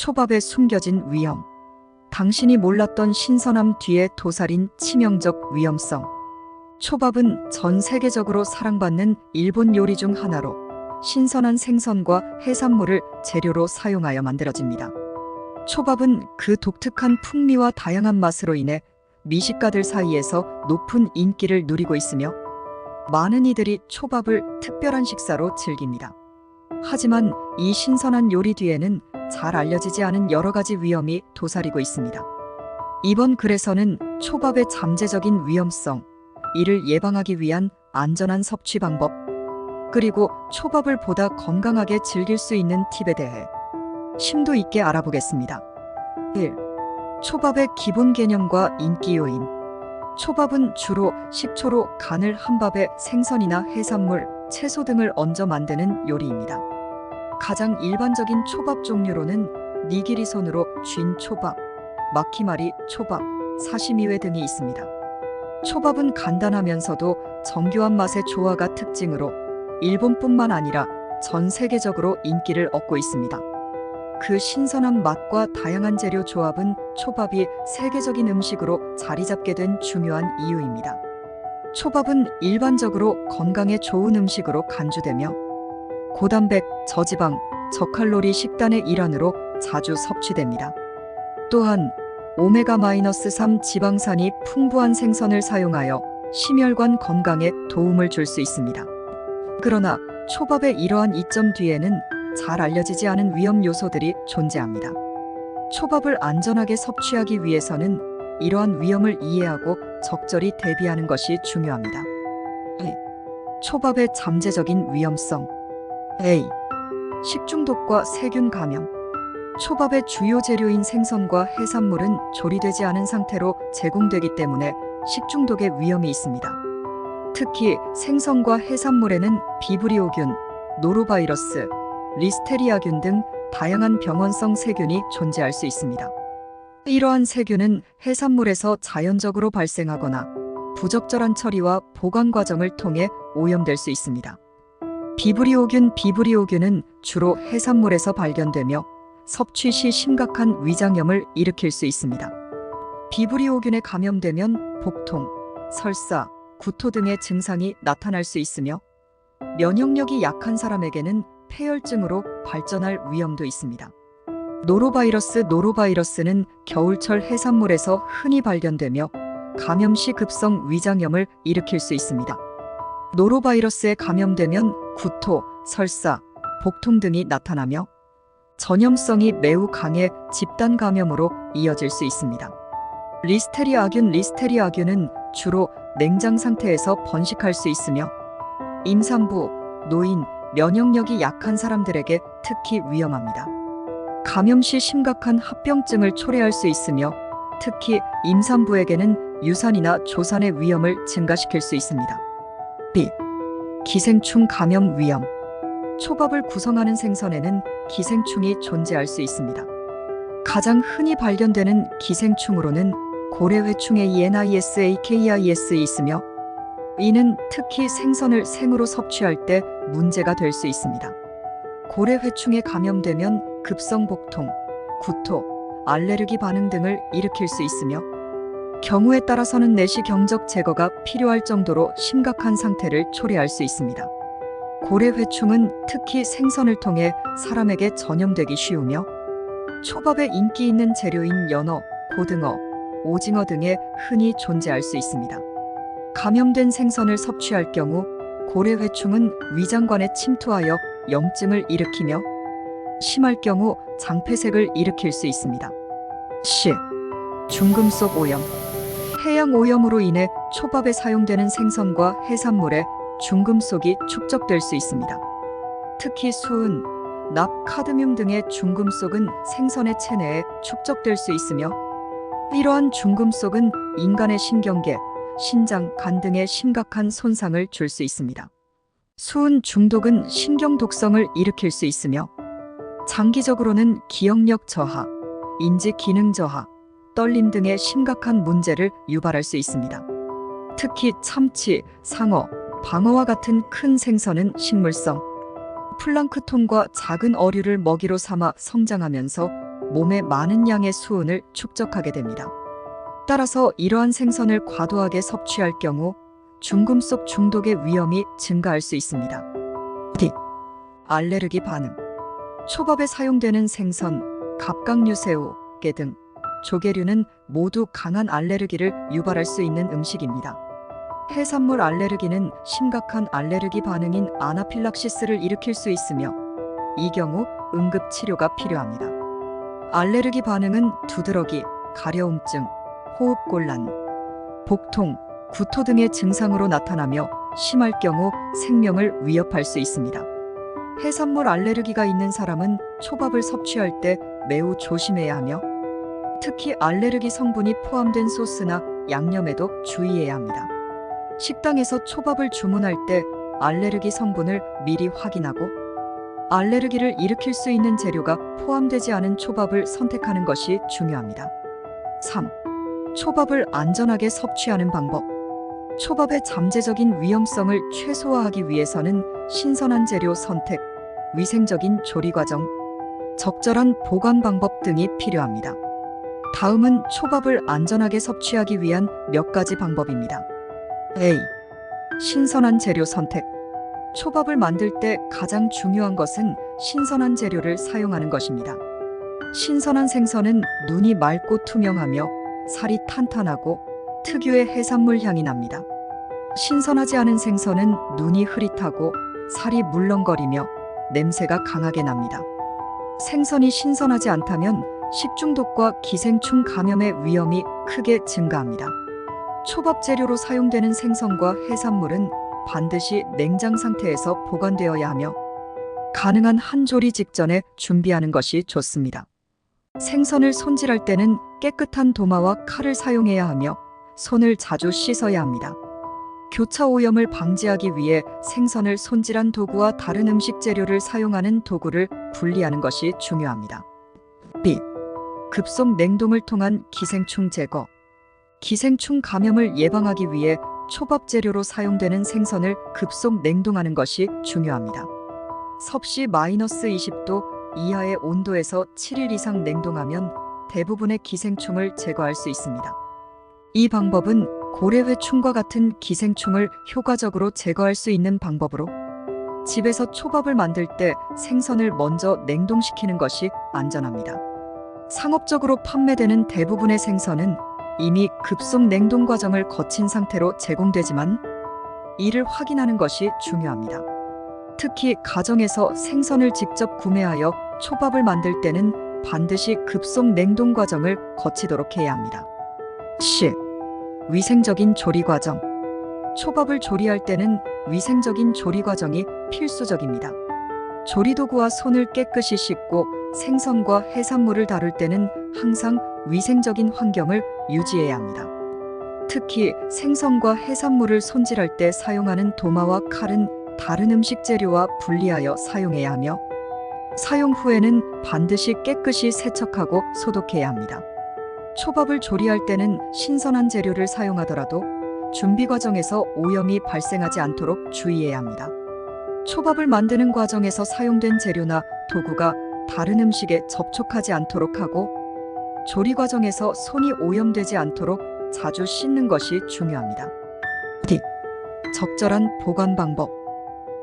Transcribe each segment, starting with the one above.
초밥에 숨겨진 위험. 당신이 몰랐던 신선함 뒤에 도사린 치명적 위험성. 초밥은 전 세계적으로 사랑받는 일본 요리 중 하나로 신선한 생선과 해산물을 재료로 사용하여 만들어집니다. 초밥은 그 독특한 풍미와 다양한 맛으로 인해 미식가들 사이에서 높은 인기를 누리고 있으며 많은 이들이 초밥을 특별한 식사로 즐깁니다. 하지만 이 신선한 요리 뒤에는 잘 알려지지 않은 여러 가지 위험이 도사리고 있습니다. 이번 글에서는 초밥의 잠재적인 위험성, 이를 예방하기 위한 안전한 섭취 방법, 그리고 초밥을 보다 건강하게 즐길 수 있는 팁에 대해 심도 있게 알아보겠습니다. 1. 초밥의 기본 개념과 인기 요인. 초밥은 주로 식초로 간을 한 밥에 생선이나 해산물, 채소 등을 얹어 만드는 요리입니다. 가장 일반적인 초밥 종류로는 니기리 손으로 쥔 초밥, 마키마리 초밥, 사시미회 등이 있습니다. 초밥은 간단하면서도 정교한 맛의 조화가 특징으로 일본뿐만 아니라 전 세계적으로 인기를 얻고 있습니다. 그 신선한 맛과 다양한 재료 조합은 초밥이 세계적인 음식으로 자리 잡게 된 중요한 이유입니다. 초밥은 일반적으로 건강에 좋은 음식으로 간주되며 고단백, 저지방, 저칼로리 식단의 일환으로 자주 섭취됩니다. 또한 오메가-3 지방산이 풍부한 생선을 사용하여 심혈관 건강에 도움을 줄 수 있습니다. 그러나 초밥의 이러한 이점 뒤에는 잘 알려지지 않은 위험 요소들이 존재합니다. 초밥을 안전하게 섭취하기 위해서는 이러한 위험을 이해하고 적절히 대비하는 것이 중요합니다. A. 초밥의 잠재적인 위험성. A. 식중독과 세균 감염. 초밥의 주요 재료인 생선과 해산물은 조리되지 않은 상태로 제공되기 때문에 식중독의 위험이 있습니다. 특히 생선과 해산물에는 비브리오균, 노로바이러스, 리스테리아균 등 다양한 병원성 세균이 존재할 수 있습니다. 이러한 세균은 해산물에서 자연적으로 발생하거나 부적절한 처리와 보관 과정을 통해 오염될 수 있습니다. 비브리오균은 주로 해산물에서 발견되며 섭취 시 심각한 위장염을 일으킬 수 있습니다. 비브리오균에 감염되면 복통, 설사, 구토 등의 증상이 나타날 수 있으며 면역력이 약한 사람에게는 폐혈증으로 발전할 위험도 있습니다. 노로바이러스는 겨울철 해산물에서 흔히 발견되며 감염 시 급성 위장염을 일으킬 수 있습니다. 노로바이러스에 감염되면 구토, 설사, 복통 등이 나타나며 전염성이 매우 강해 집단 감염으로 이어질 수 있습니다. 리스테리아균은 주로 냉장 상태에서 번식할 수 있으며 임산부, 노인, 면역력이 약한 사람들에게 특히 위험합니다. 감염 시 심각한 합병증을 초래할 수 있으며 특히 임산부에게는 유산이나 조산의 위험을 증가시킬 수 있습니다. B. 기생충 감염 위험. 초밥을 구성하는 생선에는 기생충이 존재할 수 있습니다. 가장 흔히 발견되는 기생충으로는 고래회충의 ENISAKIS이 있으며 이는 특히 생선을 생으로 섭취할 때 문제가 될 수 있습니다. 고래회충에 감염되면 급성 복통, 구토, 알레르기 반응 등을 일으킬 수 있으며 경우에 따라서는 내시경적 제거가 필요할 정도로 심각한 상태를 초래할 수 있습니다. 고래회충은 특히 생선을 통해 사람에게 전염되기 쉬우며 초밥에 인기 있는 재료인 연어, 고등어, 오징어 등에 흔히 존재할 수 있습니다. 감염된 생선을 섭취할 경우 고래회충은 위장관에 침투하여 염증을 일으키며 심할 경우 장폐색을 일으킬 수 있습니다. C. 중금속 오염. 해양 오염으로 인해 초밥에 사용되는 생선과 해산물에 중금속이 축적될 수 있습니다. 특히 수은, 납, 카드뮴 등의 중금속은 생선의 체내에 축적될 수 있으며 이러한 중금속은 인간의 신경계, 신장, 간 등에 심각한 손상을 줄 수 있습니다. 수은 중독은 신경 독성을 일으킬 수 있으며 장기적으로는 기억력 저하, 인지 기능 저하, 떨림 등의 심각한 문제를 유발할 수 있습니다. 특히 참치, 상어, 방어와 같은 큰 생선은 식물성 플랑크톤과 작은 어류를 먹이로 삼아 성장하면서 몸에 많은 양의 수은을 축적하게 됩니다. 따라서 이러한 생선을 과도하게 섭취할 경우 중금속 중독의 위험이 증가할 수 있습니다. D. 알레르기 반응. 초밥에 사용되는 생선, 갑각류 새우, 게 등 조개류는 모두 강한 알레르기를 유발할 수 있는 음식입니다. 해산물 알레르기는 심각한 알레르기 반응인 아나필락시스를 일으킬 수 있으며 이 경우 응급 치료가 필요합니다. 알레르기 반응은 두드러기, 가려움증, 호흡곤란, 복통, 구토 등의 증상으로 나타나며 심할 경우 생명을 위협할 수 있습니다. 해산물 알레르기가 있는 사람은 초밥을 섭취할 때 매우 조심해야 하며 특히 알레르기 성분이 포함된 소스나 양념에도 주의해야 합니다. 식당에서 초밥을 주문할 때 알레르기 성분을 미리 확인하고 알레르기를 일으킬 수 있는 재료가 포함되지 않은 초밥을 선택하는 것이 중요합니다. 3. 초밥을 안전하게 섭취하는 방법. 초밥의 잠재적인 위험성을 최소화하기 위해서는 신선한 재료 선택, 위생적인 조리 과정, 적절한 보관 방법 등이 필요합니다. 다음은 초밥을 안전하게 섭취하기 위한 몇 가지 방법입니다. A. 신선한 재료 선택. 초밥을 만들 때 가장 중요한 것은 신선한 재료를 사용하는 것입니다. 신선한 생선은 눈이 맑고 투명하며 살이 탄탄하고 특유의 해산물 향이 납니다. 신선하지 않은 생선은 눈이 흐릿하고 살이 물렁거리며 냄새가 강하게 납니다. 생선이 신선하지 않다면 식중독과 기생충 감염의 위험이 크게 증가합니다. 초밥 재료로 사용되는 생선과 해산물은 반드시 냉장 상태에서 보관되어야 하며 가능한 한 조리 직전에 준비하는 것이 좋습니다. 생선을 손질할 때는 깨끗한 도마와 칼을 사용해야 하며 손을 자주 씻어야 합니다. 교차 오염을 방지하기 위해 생선을 손질한 도구와 다른 음식 재료를 사용하는 도구를 분리하는 것이 중요합니다. B. 급속 냉동을 통한 기생충 제거. 기생충 감염을 예방하기 위해 초밥 재료로 사용되는 생선을 급속 냉동하는 것이 중요합니다. 섭씨 -20도 이하의 온도에서 7일 이상 냉동하면 대부분의 기생충을 제거할 수 있습니다. 이 방법은 고래회충과 같은 기생충을 효과적으로 제거할 수 있는 방법으로 집에서 초밥을 만들 때 생선을 먼저 냉동시키는 것이 안전합니다. 상업적으로 판매되는 대부분의 생선은 이미 급속 냉동 과정을 거친 상태로 제공되지만 이를 확인하는 것이 중요합니다. 특히 가정에서 생선을 직접 구매하여 초밥을 만들 때는 반드시 급속 냉동 과정을 거치도록 해야 합니다. C. 위생적인 조리 과정. 초밥을 조리할 때는 위생적인 조리 과정이 필수적입니다. 조리도구와 손을 깨끗이 씻고 생선과 해산물을 다룰 때는 항상 위생적인 환경을 유지해야 합니다. 특히 생선과 해산물을 손질할 때 사용하는 도마와 칼은 다른 음식 재료와 분리하여 사용해야 하며 사용 후에는 반드시 깨끗이 세척하고 소독해야 합니다. 초밥을 조리할 때는 신선한 재료를 사용하더라도 준비 과정에서 오염이 발생하지 않도록 주의해야 합니다. 초밥을 만드는 과정에서 사용된 재료나 도구가 다른 음식에 접촉하지 않도록 하고 조리 과정에서 손이 오염되지 않도록 자주 씻는 것이 중요합니다. D. 적절한 보관 방법.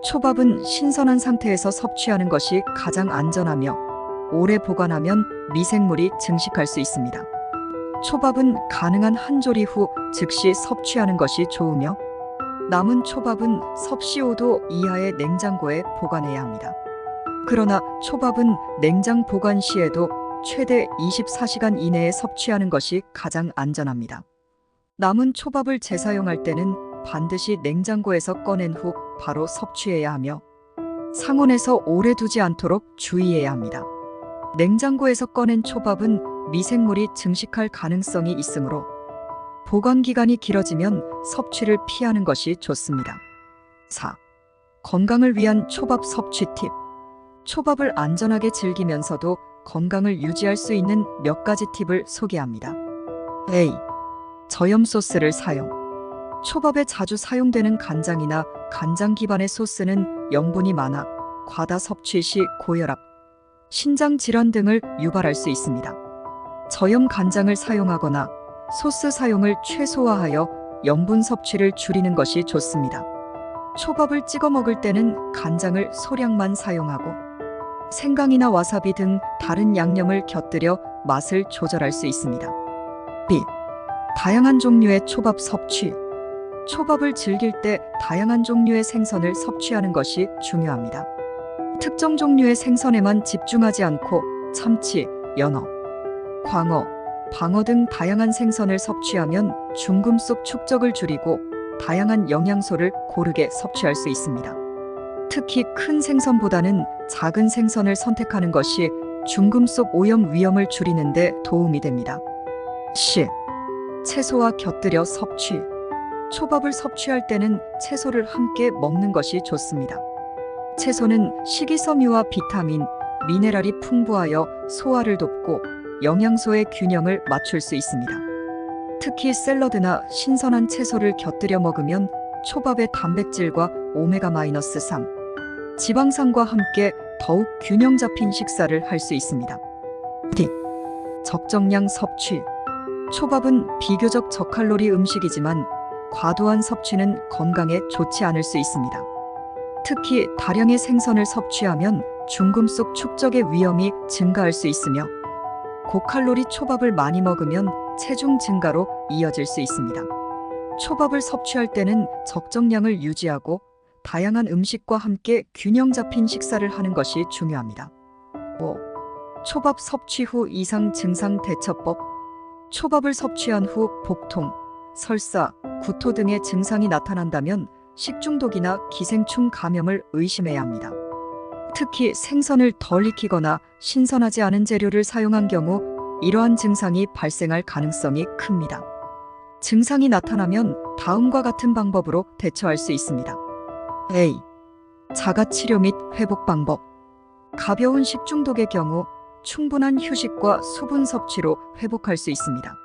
초밥은 신선한 상태에서 섭취하는 것이 가장 안전하며 오래 보관하면 미생물이 증식할 수 있습니다. 초밥은 가능한 한 조리 후 즉시 섭취하는 것이 좋으며 남은 초밥은 섭씨 5도 이하의 냉장고에 보관해야 합니다. 그러나 초밥은 냉장 보관 시에도 최대 24시간 이내에 섭취하는 것이 가장 안전합니다. 남은 초밥을 재사용할 때는 반드시 냉장고에서 꺼낸 후 바로 섭취해야 하며 상온에서 오래 두지 않도록 주의해야 합니다. 냉장고에서 꺼낸 초밥은 미생물이 증식할 가능성이 있으므로 보관 기간이 길어지면 섭취를 피하는 것이 좋습니다. 4. 건강을 위한 초밥 섭취 팁. 초밥을 안전하게 즐기면서도 건강을 유지할 수 있는 몇 가지 팁을 소개합니다. A. 저염 소스를 사용. 초밥에 자주 사용되는 간장이나 간장 기반의 소스는 염분이 많아 과다 섭취 시 고혈압, 신장 질환 등을 유발할 수 있습니다. 저염 간장을 사용하거나 소스 사용을 최소화하여 염분 섭취를 줄이는 것이 좋습니다. 초밥을 찍어 먹을 때는 간장을 소량만 사용하고 생강이나 와사비 등 다른 양념을 곁들여 맛을 조절할 수 있습니다. B. 다양한 종류의 초밥 섭취. 초밥을 즐길 때 다양한 종류의 생선을 섭취하는 것이 중요합니다. 특정 종류의 생선에만 집중하지 않고 참치, 연어, 광어, 방어 등 다양한 생선을 섭취하면 중금속 축적을 줄이고 다양한 영양소를 고르게 섭취할 수 있습니다. 특히 큰 생선보다는 작은 생선을 선택하는 것이 중금속 오염 위험을 줄이는 데 도움이 됩니다. C. 채소와 곁들여 섭취. 초밥을 섭취할 때는 채소를 함께 먹는 것이 좋습니다. 채소는 식이섬유와 비타민, 미네랄이 풍부하여 소화를 돕고 영양소의 균형을 맞출 수 있습니다. 특히 샐러드나 신선한 채소를 곁들여 먹으면 초밥의 단백질과 오메가-3, 지방산과 함께 더욱 균형 잡힌 식사를 할 수 있습니다. D. 적정량 섭취. 초밥은 비교적 저칼로리 음식이지만 과도한 섭취는 건강에 좋지 않을 수 있습니다. 특히 다량의 생선을 섭취하면 중금속 축적의 위험이 증가할 수 있으며 고칼로리 초밥을 많이 먹으면 체중 증가로 이어질 수 있습니다. 초밥을 섭취할 때는 적정량을 유지하고 다양한 음식과 함께 균형 잡힌 식사를 하는 것이 중요합니다. 5. 초밥 섭취 후 이상 증상 대처법. 초밥을 섭취한 후 복통, 설사, 구토 등의 증상이 나타난다면 식중독이나 기생충 감염을 의심해야 합니다. 특히 생선을 덜 익히거나 신선하지 않은 재료를 사용한 경우 이러한 증상이 발생할 가능성이 큽니다. 증상이 나타나면 다음과 같은 방법으로 대처할 수 있습니다. A. 자가치료 및 회복 방법. 가벼운 식중독의 경우 충분한 휴식과 수분 섭취로 회복할 수 있습니다.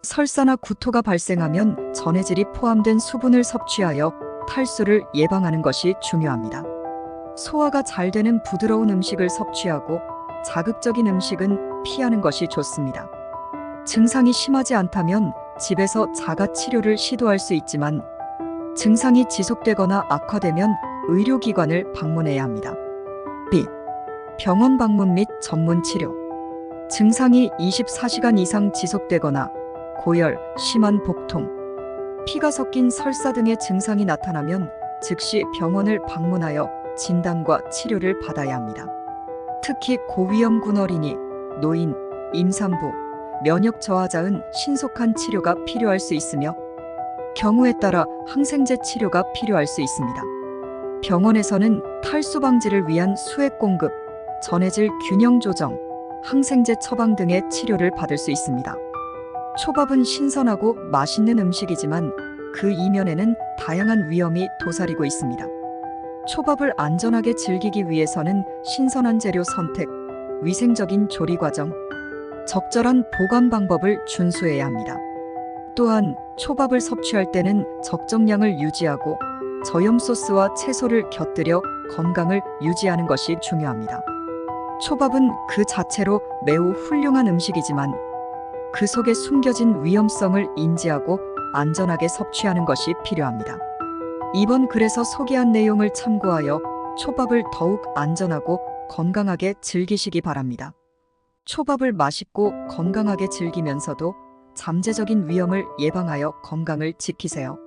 설사나 구토가 발생하면 전해질이 포함된 수분을 섭취하여 탈수를 예방하는 것이 중요합니다. 소화가 잘 되는 부드러운 음식을 섭취하고 자극적인 음식은 피하는 것이 좋습니다. 증상이 심하지 않다면 집에서 자가 치료를 시도할 수 있지만 증상이 지속되거나 악화되면 의료기관을 방문해야 합니다. B. 병원 방문 및 전문 치료. 증상이 24시간 이상 지속되거나 고열, 심한 복통, 피가 섞인 설사 등의 증상이 나타나면 즉시 병원을 방문하여 진단과 치료를 받아야 합니다. 특히 고위험군 어린이, 노인, 임산부, 면역 저하자은 신속한 치료가 필요할 수 있으며 경우에 따라 항생제 치료가 필요할 수 있습니다. 병원에서는 탈수 방지를 위한 수액 공급, 전해질 균형 조정, 항생제 처방 등의 치료를 받을 수 있습니다. 초밥은 신선하고 맛있는 음식이지만 그 이면에는 다양한 위험이 도사리고 있습니다. 초밥을 안전하게 즐기기 위해서는 신선한 재료 선택, 위생적인 조리 과정, 적절한 보관 방법을 준수해야 합니다. 또한 초밥을 섭취할 때는 적정량을 유지하고 저염 소스와 채소를 곁들여 건강을 유지하는 것이 중요합니다. 초밥은 그 자체로 매우 훌륭한 음식이지만 그 속에 숨겨진 위험성을 인지하고 안전하게 섭취하는 것이 필요합니다. 이번 글에서 소개한 내용을 참고하여 초밥을 더욱 안전하고 건강하게 즐기시기 바랍니다. 초밥을 맛있고 건강하게 즐기면서도 잠재적인 위험을 예방하여 건강을 지키세요.